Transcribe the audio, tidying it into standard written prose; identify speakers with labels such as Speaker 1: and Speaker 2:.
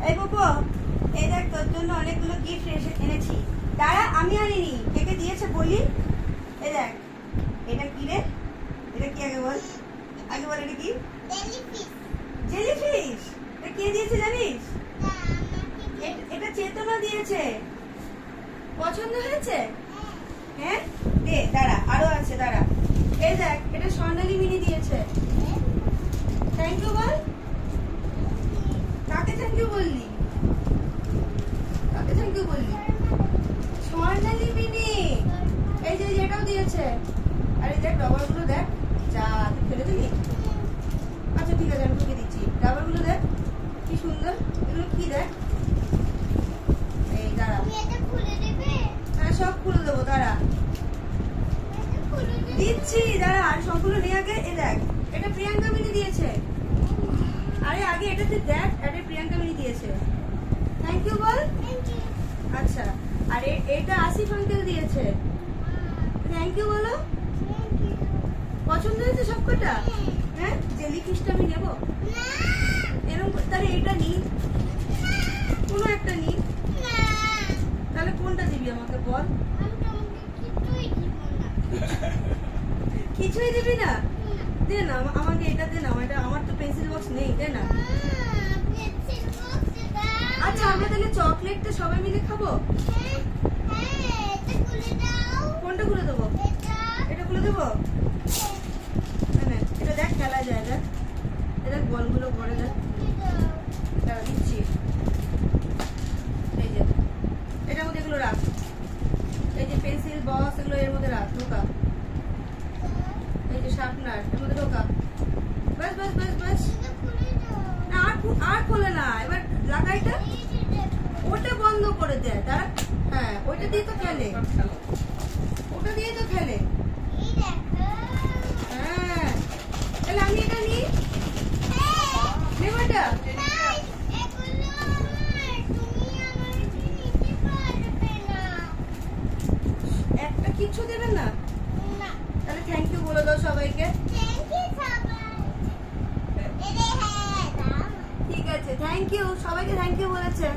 Speaker 1: এই বাবু, এই দেখ তোর জন্য অনেকগুলো গিফট এনেছি। দাঁড়া, আমি আনিনি, কে কে দিয়েছে বলি। এই দেখ, এটা কি রে? এটা কি আগে বল, আগে বল এটা কি? জেলিফিশ। এটা কে দিয়েছে জানিস? এটা চেতনা দিয়েছে। পছন্দ হয়েছে? হ্যাঁ, দে, দাঁড়া, আরো আছে, দাঁড়া। এই দেখ, এটা স্বর্ণালী মিনি দিয়েছে। থ্যাংক ইউ বল। কাকে থ্যাংক ইউ বললি? কাকে থ্যাংক ইউ বললি? স্বর্ণালী মিনি। এই যে এটাও দিয়েছে। আরে দেখ, রবারগুলো দেখ। যা, তুই ফেলে দিলি? আচ্ছা ঠিক আছে, আমি তোকে দিচ্ছি। রবারগুলো দেখ কি সুন্দর। এগুলো কি দেখ? এই দাঁড়া, হ্যাঁ সব খুলে দেবো, দাঁড়া দিচ্ছি, দাঁড়া। আর সবগুলো নিয়ে আগে। এ দেখ, এটা প্রিয়াঙ্কা মিনি দিয়েছে। আরে আগে এটাতে দেখ, এটা প্রিয়াঙ্কা মিনি দিয়েছে। থ্যাংক ইউ বল। আচ্ছা, আর এটা আসিফ আঙ্কেল দিয়েছে। থ্যাংক ইউ বলো। পছন্দ হয়েছে সবকটা? হ্যাঁ, জেলিফিশটা আমি নেবো এরকম। তাহলে এটা নি, কোনো একটা নি। তাহলে কোনটা দিবি আমাকে বল? কিছুই দিবি না? দে না আমাকে, এটা দে না। এটা আমার তো পেন্সিল বক্স নেই, দে না। আচ্ছা, আমরা তাহলে চকলেটটা সবাই মিলে খাবো। কোনটা খুলে দেবো? এটা খুলে দেবো। এটা দেখ, খেলা যায়। দেখ, দেখ বলগুলো পড়ে। দেখ, দিচ্ছি। এই যে এটার মধ্যে এগুলো রাখ। এই যে পেন্সিল বক্স, এগুলো এর মধ্যে রাখ, ঢোকা। এই যে শার্পনার এর মধ্যে ঢোকা। বাস বাস বাস বাস। না, আর খোলে না। এবার লাগাইটা, ওটা বন্ধ করে দে। তারা, হ্যাঁ ওইটা দিয়ে তো খেলে, ওটা দিয়ে তো খেলে। হ্যাঁ, তাহলে আমি এটা নিই। নেবাটা একটা কিচ্ছু দেবেন না? তাহলে থ্যাংক ইউ বলে দাও সবাইকে। ঠিক আছে, থ্যাংক ইউ সবাইকে। থ্যাংক ইউ বলেছে।